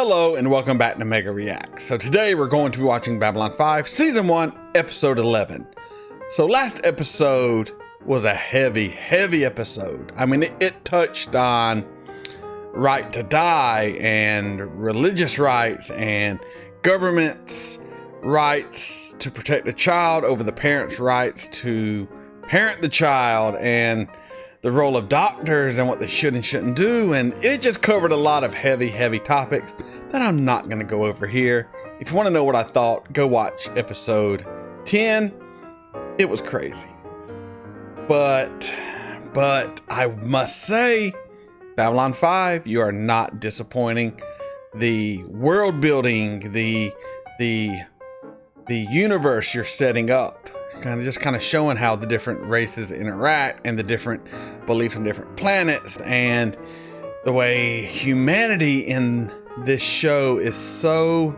Hello and welcome back to Mega Reacts. So today we're going to be watching Babylon 5 Season 1 Episode 11. So last episode was a heavy episode. I mean it touched on right to die and religious rights and government's rights to protect the child over the parents' rights to parent the child, and the role of doctors and what they should and shouldn't do. And it just covered a lot of heavy topics that I'm not going to go over here. If you want to know what I thought, go watch episode 10. It was crazy. But I must say, Babylon 5, you are not disappointing. The world building, the universe you're setting up, kind of showing how the different races interact and the different beliefs on different planets, and the way humanity in this show is so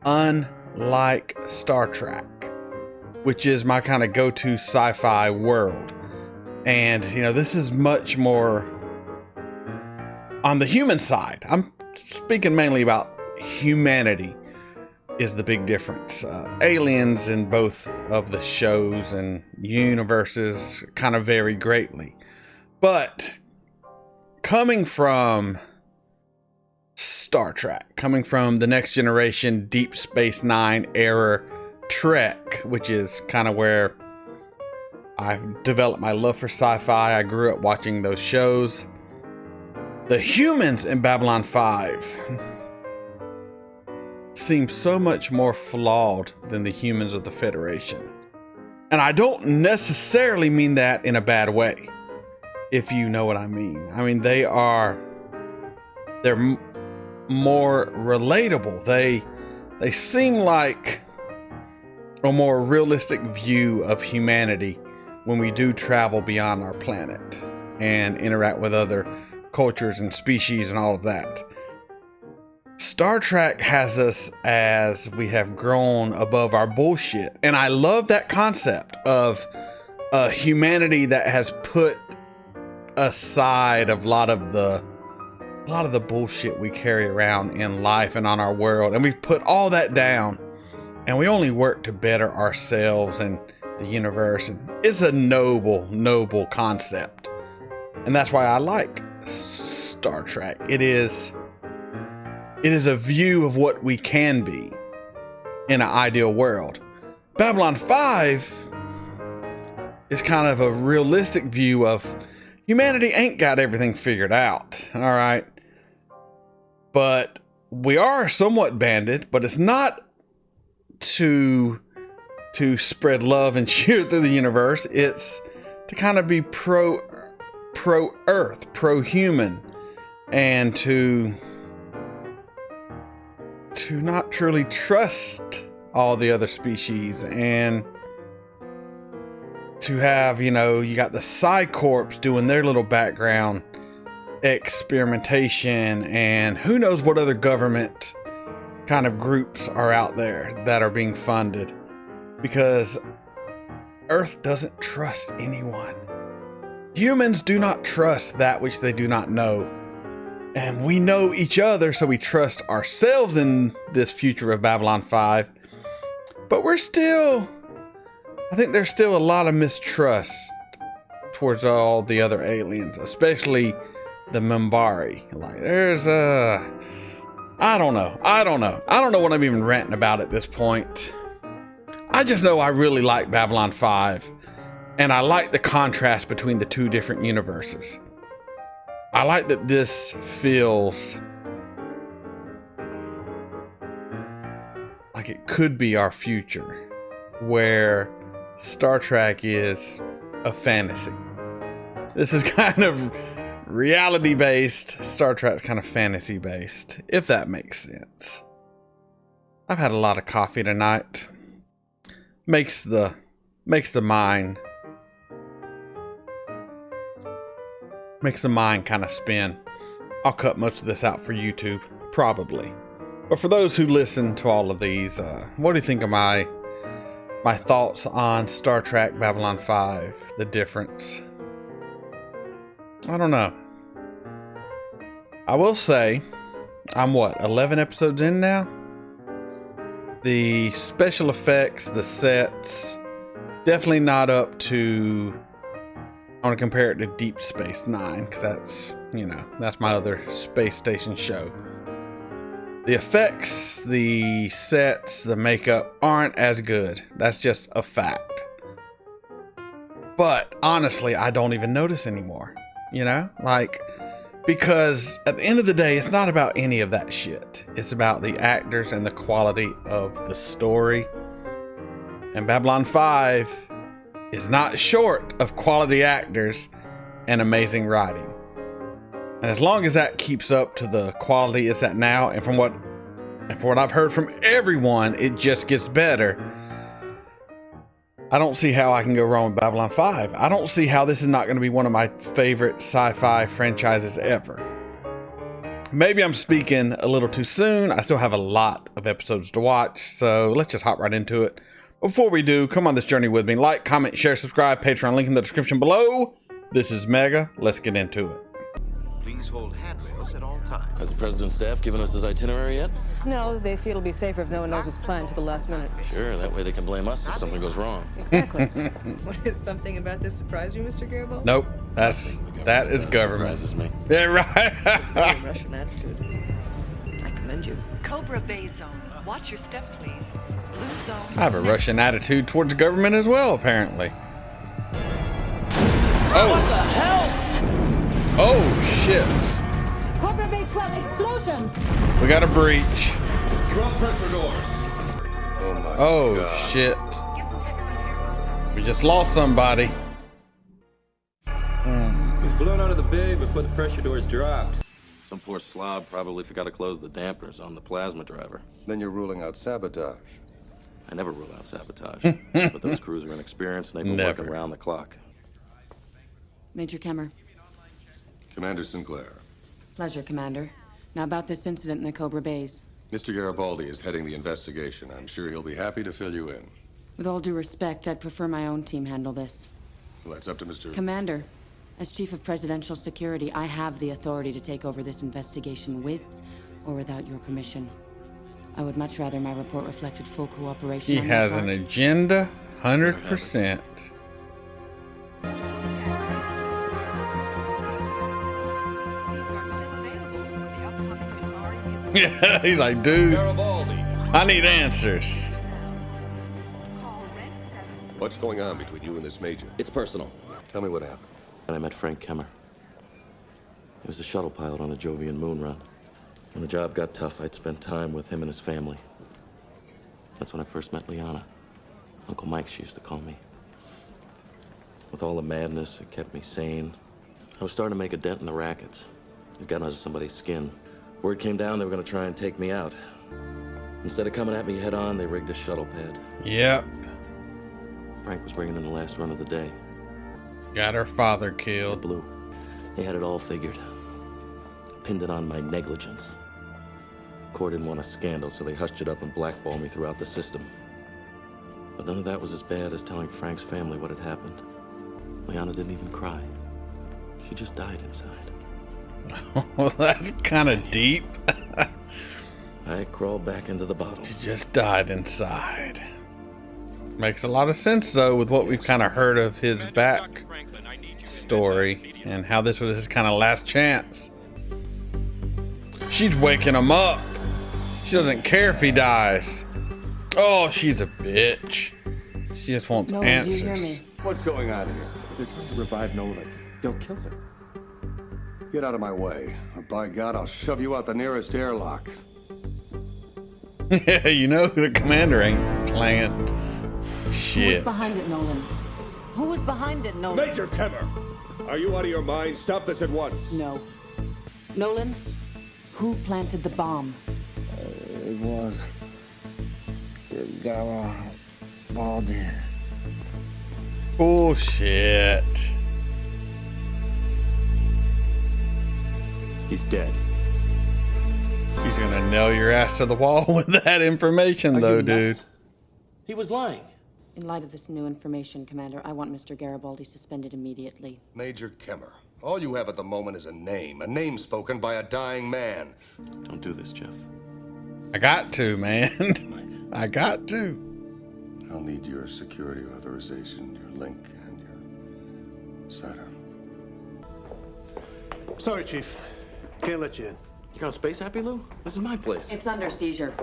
unlike Star Trek, which is my kind of go-to sci-fi world. And this is much more on the human side. I'm speaking mainly about humanity is the big difference. Aliens in both of the shows and universes kind of vary greatly. But coming from Star Trek, coming from the Next Generation, Deep Space Nine era Trek, which is kind of where I've developed my love for sci-fi. I grew up watching those shows. The humans in Babylon 5 seem so much more flawed than the humans of the Federation. And I don't necessarily mean that in a bad way, if you know what I mean. I mean, they're more relatable. They seem like a more realistic view of humanity when we do travel beyond our planet and interact with other cultures and species and all of that. Star Trek has us as we have grown above our bullshit. And I love that concept of a humanity that has put aside a lot of the bullshit we carry around in life and on our world. And we've put all that down and we only work to better ourselves and the universe. And it's a noble concept. And that's why I like Star Trek. It is a view of what we can be in an ideal world. Babylon 5 is kind of a realistic view of humanity ain't got everything figured out, all right? But we are somewhat banded, but it's not to spread love and cheer through the universe. It's to kind of be pro-Earth, pro-human, and to not truly trust all the other species, and to have, you got the Psy-Corps doing their little background experimentation, and who knows what other government kind of groups are out there that are being funded, because Earth doesn't trust anyone. Humans do not trust that which they do not know. And we know each other, so we trust ourselves in this future of Babylon 5. But I think there's still a lot of mistrust towards all the other aliens, especially the Minbari. Like, I don't know. I don't know what I'm even ranting about at this point. I just know I really like Babylon 5, and I like the contrast between the two different universes. I like that this feels like it could be our future, where Star Trek is a fantasy. This is kind of reality-based. Star Trek's kind of fantasy-based, if that makes sense. I've had a lot of coffee tonight. Makes the mind kind of spin. I'll cut much of this out for YouTube, probably. But for those who listen to all of these, what do you think of my thoughts on Star Trek Babylon 5? The difference? I don't know. I will say, I'm what, 11 episodes in now? The special effects, the sets, definitely not up to, I want to compare it to Deep Space Nine, because that's, you know, that's my other space station show. The effects, the sets, the makeup aren't as good. That's just a fact. But honestly, I don't even notice anymore, you know? Like, because at the end of the day, it's not about any of that shit. It's about the actors and the quality of the story. And Babylon 5 is not short of quality actors and amazing writing. And as long as that keeps up to the quality it's at now, and from what I've heard from everyone, it just gets better. I don't see how I can go wrong with Babylon 5. I don't see how this is not going to be one of my favorite sci-fi franchises ever. Maybe I'm speaking a little too soon. I still have a lot of episodes to watch, so let's just hop right into it. Before we do, come on this journey with me. Like, comment, share, subscribe, Patreon link in the description below. This is Mega. Let's get into it. Please hold handrails at all times. Has the president's staff given us his itinerary yet? No, they feel it'll be safer if no one knows what's planned to the last minute. Sure, that way they can blame us if something goes wrong. Exactly. What is something about this surprise you, Mr. Garibaldi? Nope, that is government. Surprises me. Yeah, right. Your Russian attitude. I commend you. Cobra Bay Zone. Watch your step, please. Blue Zone. I have a Russian attitude towards government as well, apparently. Oh. What the hell? Oh, shit. Cobra Bay 12 explosion! We got a breach. Drop pressure doors. Oh my Oh, God. shit. We just lost somebody. It was blown out of the bay before the pressure doors dropped. Some poor slob probably forgot to close the dampers on the plasma driver. Then you're ruling out sabotage. I never rule out sabotage, but those crews are inexperienced and they've been working Never. around the clock. Major Kemmer. Commander Sinclair, Pleasure, Commander. Now about this incident in the Cobra Bays. Mr. Garibaldi is heading the investigation. I'm sure he'll be happy to fill you in. With all due respect, I'd prefer my own team handle this. Well, that's up to Mr. Commander, as Chief of Presidential Security, I have the authority to take over this investigation with or without your permission. I would much rather my report reflected full cooperation. He on your has part. an agenda, 100%. Yeah, he's like, dude, Garibaldi. I need answers. What's going on between you and this major? It's personal. Tell me what happened. And I met Frank Kemmer. He was a shuttle pilot on a Jovian moon run. When the job got tough, I'd spend time with him and his family. That's when I first met Liana. Uncle Mike, she used to call me. With all the madness, it kept me sane. I was starting to make a dent in the rackets. It got under somebody's skin. Word came down they were going to try and take me out. Instead of coming at me head on, they rigged a shuttle pad. Yep. Frank was bringing in the last run of the day. Got her father killed. Blue. They had it all figured. Pinned it on my negligence. Corps didn't want a scandal, so they hushed it up and blackballed me throughout the system. But none of that was as bad as telling Frank's family what had happened. Liana didn't even cry. She just died inside. Well, that's kind of deep. I crawled back into the bottle. She just died inside. Makes a lot of sense, though, with what we've kind of heard of his back story and how this was his kind of last chance. She's waking him up. She doesn't care if he dies. Oh, she's a bitch. She just wants Nolan, answers. do you hear me? What's going on here? They're trying to revive Nolan. They'll kill him. Get out of my way, or by God, I'll shove you out the nearest airlock. Yeah, you know the commander ain't playing. Who's Shit. behind it, Nolan? Who's behind it, Nolan? Major Kemmer, are you out of your mind? Stop this at once. No. Nolan, who planted the bomb? It was Garibaldi. Bullshit. He's dead. He's gonna nail your ass to the wall with that information, Are though, you dude. nuts? He was lying. In light of this new information, Commander, I want Mr. Garibaldi suspended immediately. Major Kemmer, All you have at the moment is a name spoken by a dying man. Don't do this, Jeff. I got to, man. I got to. I'll need your security authorization, your link, and your sidearm. Sorry, Chief. Can't let you in. You gone space happy, Lou? This is my place. It's under seizure.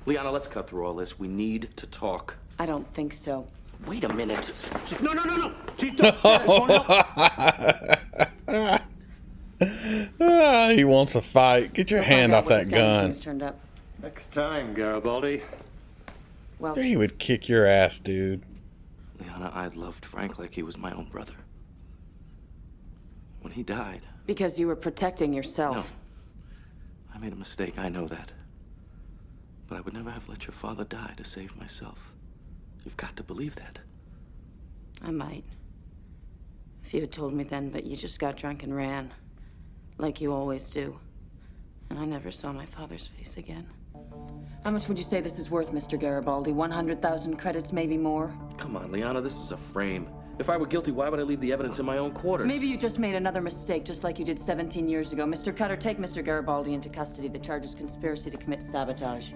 Liana, let's cut through all this. We need to talk. I don't think so. Wait a minute. Chief, no. Chief, don't. He wants a fight. Get your hand off that gun. Turned up. Next time, Garibaldi. Well, He would kick your ass, dude. Liana, I loved Frank like he was my own brother. When he died... because you were protecting yourself. No. I made a mistake, I know that. But I would never have let your father die to save myself. You've got to believe that. I might. If you had told me then, but you just got drunk and ran. Like you always do. And I never saw my father's face again. How much would you say this is worth, Mr. Garibaldi? 100,000 credits, maybe more? Come on, Liana, this is a frame. If I were guilty, why would I leave the evidence in my own quarters? Maybe you just made another mistake, just like you did 17 years ago. Mr. Cutter, take Mr. Garibaldi into custody. The charge is conspiracy to commit sabotage.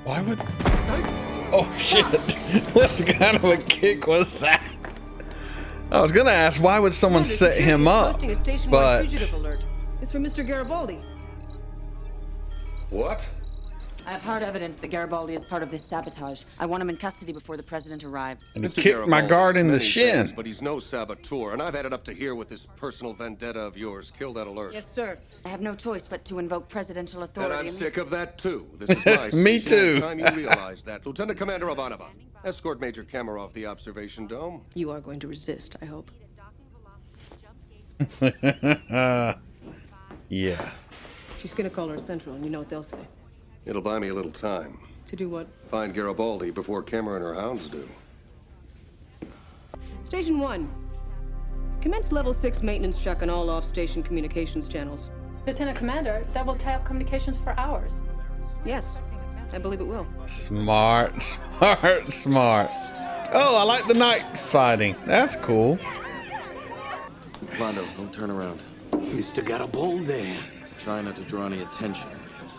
Why would... Oh, shit. What kind of a kick was that? I was going to ask, why would someone set him up? But... It's from Mr. Garibaldi. What? I have hard evidence that Garibaldi is part of this sabotage. I want him in custody before the president arrives. And he kicked my guard in the shin. But he's no saboteur, and I've had it up to here with this personal vendetta of yours. Kill that alert. Yes, sir. I have no choice but to invoke presidential authority. And I'm sick of that, too. This is my Me station. too. It's time you realize that. Lieutenant Commander Ivanova, escort Major Kamarov the observation dome. You are going to resist, I hope. Yeah. She's going to call her central, and you know what they'll say. It'll buy me a little time. To do what? Find Garibaldi before Cameron and her hounds do. Station 1. Commence level 6 maintenance check on all off-station communications channels. Lieutenant Commander, that will tie up communications for hours. Yes, I believe it will. Smart. Oh, I like the night fighting. That's cool. Londo, don't turn around. Mr. Garibaldi. Try not to draw any attention.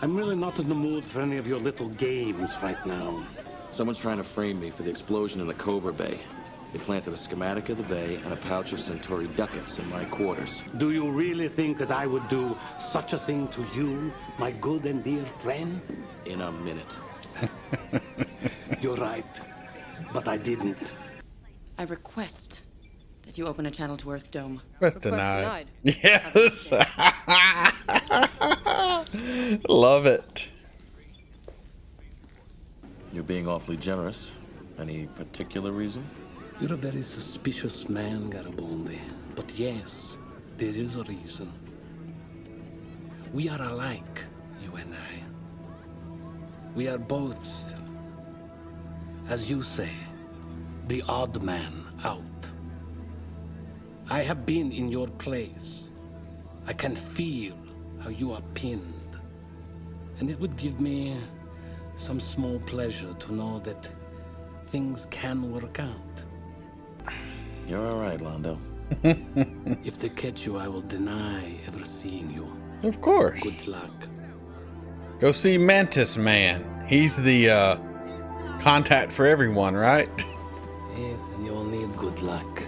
I'm really not in the mood for any of your little games right now. Someone's trying to frame me for the explosion in the Cobra Bay. They planted a schematic of the bay and a pouch of Centauri ducats in my quarters. Do you really think that I would do such a thing to you, my good and dear friend? In a minute. You're right, but I didn't. I request that you open a channel to Earth Dome. Request denied. Yes. Love it. You're being awfully generous. Any particular reason? You're a very suspicious man, Garibaldi. But yes, there is a reason. We are alike, you and I. We are both, as you say, the odd man out. I have been in your place. I can feel how you are pinned. And it would give me some small pleasure to know that things can work out. You're all right, Londo. If they catch you, I will deny ever seeing you. Of course. Good luck. Go see Mantis Man. He's the contact for everyone, right? Yes, and you'll need good luck.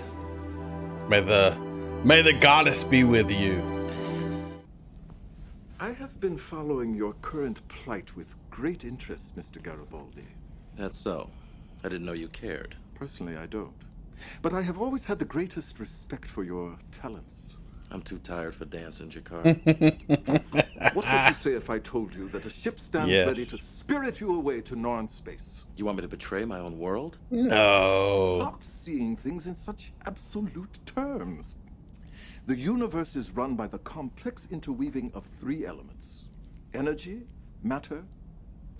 May the goddess be with you. I have been following your current plight with great interest, Mr. Garibaldi. That's so. I didn't know you cared. Personally, I don't. But I have always had the greatest respect for your talents. I'm too tired for dancing, Jakar. What would you say if I told you that a ship stands ready to spirit you away to Norn space? You want me to betray my own world? No. Stop seeing things in such absolute terms. The universe is run by the complex interweaving of three elements: energy, matter,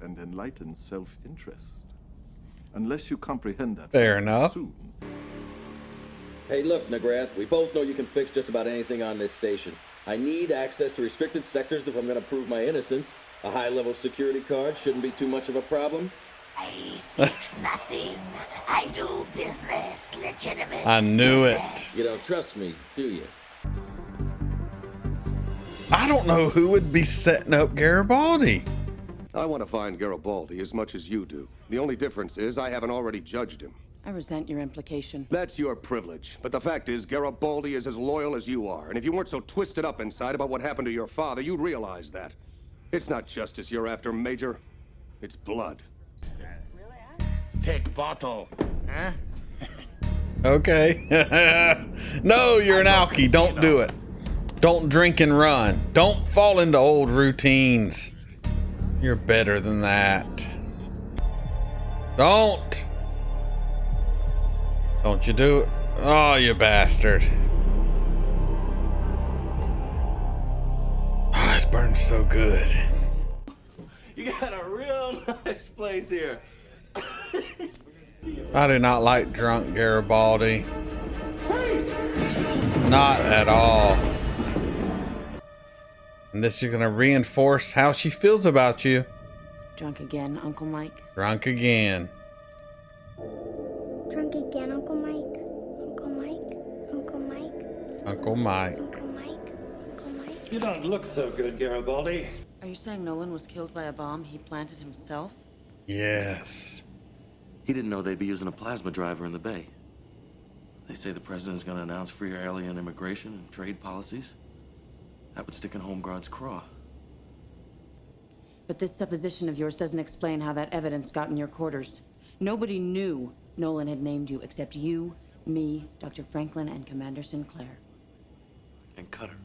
and enlightened self-interest. Unless you comprehend that fair enough. Soon. Hey, look, McGrath, we both know you can fix just about anything on this station. I need access to restricted sectors if I'm going to prove my innocence. A high-level security card shouldn't be too much of a problem. I fix nothing. I do business legitimately. I knew it. You don't trust me, do you? I don't know who would be setting up Garibaldi. I want to find Garibaldi as much as you do. The only difference is I haven't already judged him. I resent your implication. That's your privilege. But the fact is, Garibaldi is as loyal as you are. And if you weren't so twisted up inside about what happened to your father, you'd realize that. It's not justice you're after, Major. It's blood. Take bottle, huh? Okay. No, you're an alkie. Don't do it. Don't drink and run. Don't fall into old routines. You're better than that. Don't you do it. Oh, you bastard. Oh, it's burned so good. You got a real nice place here. I do not like drunk Garibaldi. Not at all. And this is going to reinforce how she feels about you. Drunk again, Uncle Mike? Drunk again. Drunk again, Uncle Mike? Uncle Mike? Uncle Mike? Uncle Mike. Uncle Mike? Uncle Mike? You don't look so good, Garibaldi. Are you saying Nolan was killed by a bomb he planted himself? Yes. He didn't know they'd be using a plasma driver in the Bay. They say the president's gonna announce free alien immigration and trade policies. That would stick in Homeguard's craw. But this supposition of yours doesn't explain how that evidence got in your quarters. Nobody knew Nolan had named you except you, me, Dr. Franklin, and Commander Sinclair. And Cutter,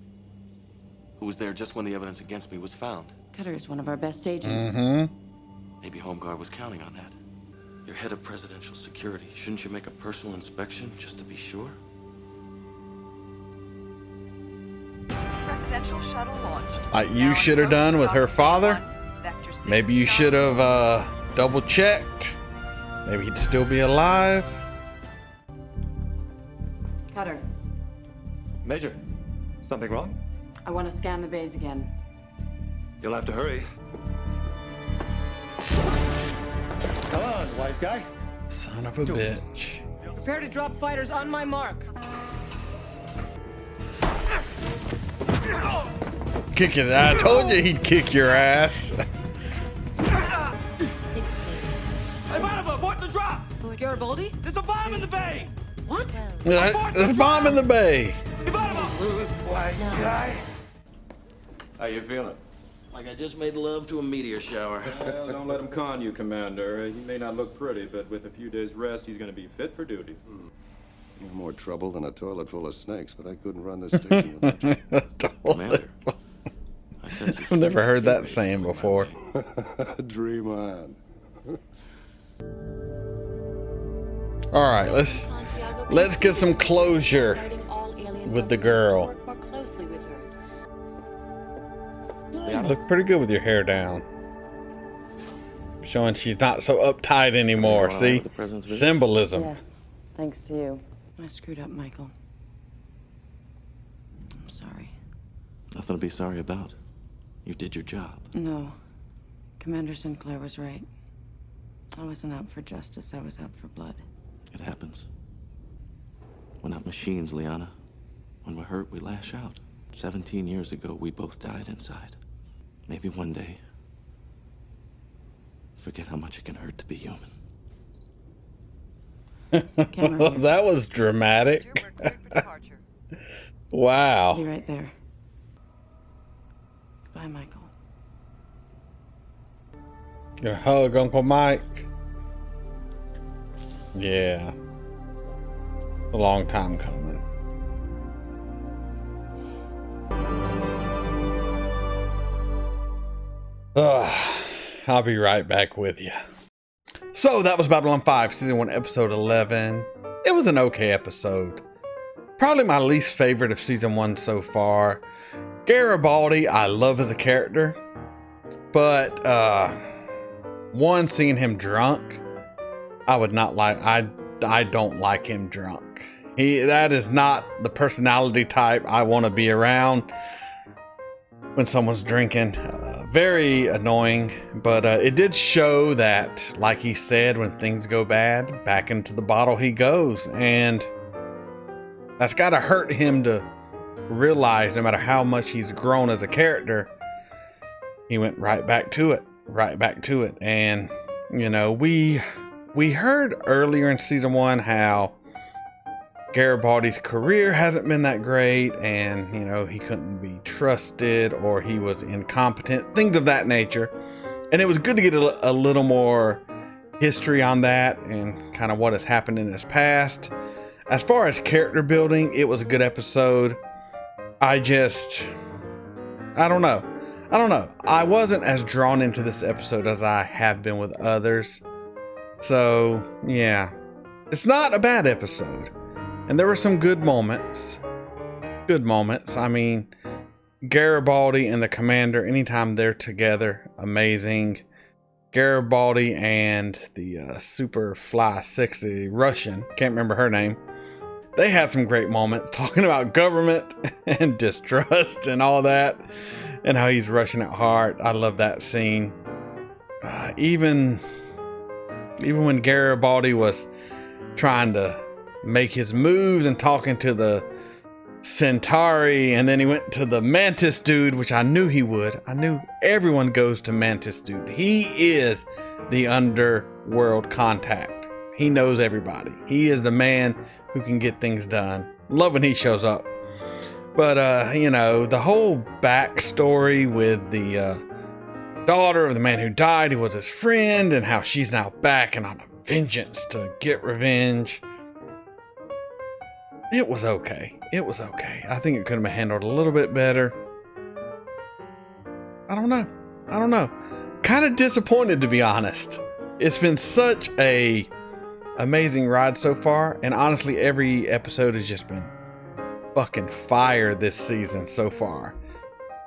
who was there just when the evidence against me was found. Cutter is one of our best agents. Mm-hmm. Maybe Homeguard was counting on that. You're head of presidential security. Shouldn't you make a personal inspection just to be sure? Presidential shuttle launched. Like you should have done with her father. Maybe you should have double checked. Maybe he'd still be alive. Cutter, Major, something wrong? I want to scan the bays again. You'll have to hurry. Come on, wise guy. Son of a bitch. Prepare to drop fighters on my mark. Kick it. I told you he'd kick your ass. Hey, Bonneville, abort the drop! Garibaldi? There's a bomb in the bay! What? There's a bomb in the bay. Hey, Bonneville! Lose, wise guy. How you feeling? Like I just made love to a meteor shower. Well, don't let him con you, Commander. He may not look pretty, but with a few days' rest, he's going to be fit for duty. You're more trouble than a toilet full of snakes, but I couldn't run this station without you. Commander, I've never heard that saying before. Dream on. All right, let's get some closure with the girl. You look pretty good with your hair down. Showing she's not so uptight anymore. See? Symbolism. Yes, thanks to you. I screwed up, Michael. I'm sorry. Nothing to be sorry about. You did your job. No. Commander Sinclair was right. I wasn't out for justice. I was out for blood. It happens. We're not machines, Liana. When we're hurt, we lash out. 17 years ago, we both died inside. Maybe one day, forget how much it can hurt to be human. That was dramatic. Wow. Be right there. Goodbye, Michael. Gonna hug Uncle Mike. Yeah. A long time coming. I'll be right back with you. So that was Babylon 5, Season 1, Episode 11. It was an okay episode. Probably my least favorite of Season 1 so far. Garibaldi, I love as a character. But, one, seeing him drunk, I would not like, I don't like him drunk. That is not the personality type I want to be around when someone's drinking. Very annoying, but it did show that, like he said, when things go bad, back into the bottle he goes, and that's got to hurt him to realized no matter how much he's grown as a character, he went right back to it. And, you know, we heard earlier in season 1 how Garibaldi's career hasn't been that great, and, you know, he couldn't be trusted, or he was incompetent, things of that nature. And it was good to get a little more history on that and kind of what has happened in his past. As far as character building, it was a good episode. I don't know. I wasn't as drawn into this episode as I have been with others. So, yeah. It's not a bad episode. And there were some good moments. I mean, Garibaldi and the Commander, anytime they're together, amazing. Garibaldi and the super fly sexy Russian, can't remember her name. They had some great moments talking about government and distrust and all that, and how he's rushing at heart. I love that scene. Even when Garibaldi was trying to make his moves and talking to the Centauri, and then he went to the Mantis dude, which I knew he would. I knew everyone goes to Mantis dude. He is the underworld contact. He knows everybody. He is the man who can get things done. Love when he shows up. But, you know, the whole backstory with the daughter of the man who died, who was his friend, and how she's now back and on a vengeance to get revenge. It was okay. I think it could have been handled a little bit better. I don't know. Kind of disappointed, to be honest. It's been such a amazing ride so far, and honestly, every episode has just been fucking fire this season so far.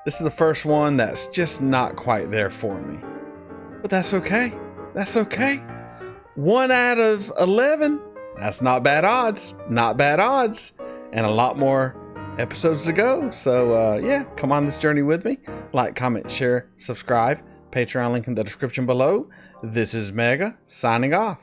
This is the first one that's just not quite there for me. But that's okay. 1 out of 11. That's not bad odds. And a lot more episodes to go. So, yeah, come on this journey with me. Like, comment, share, subscribe. Patreon link in the description below. This is Mega, signing off.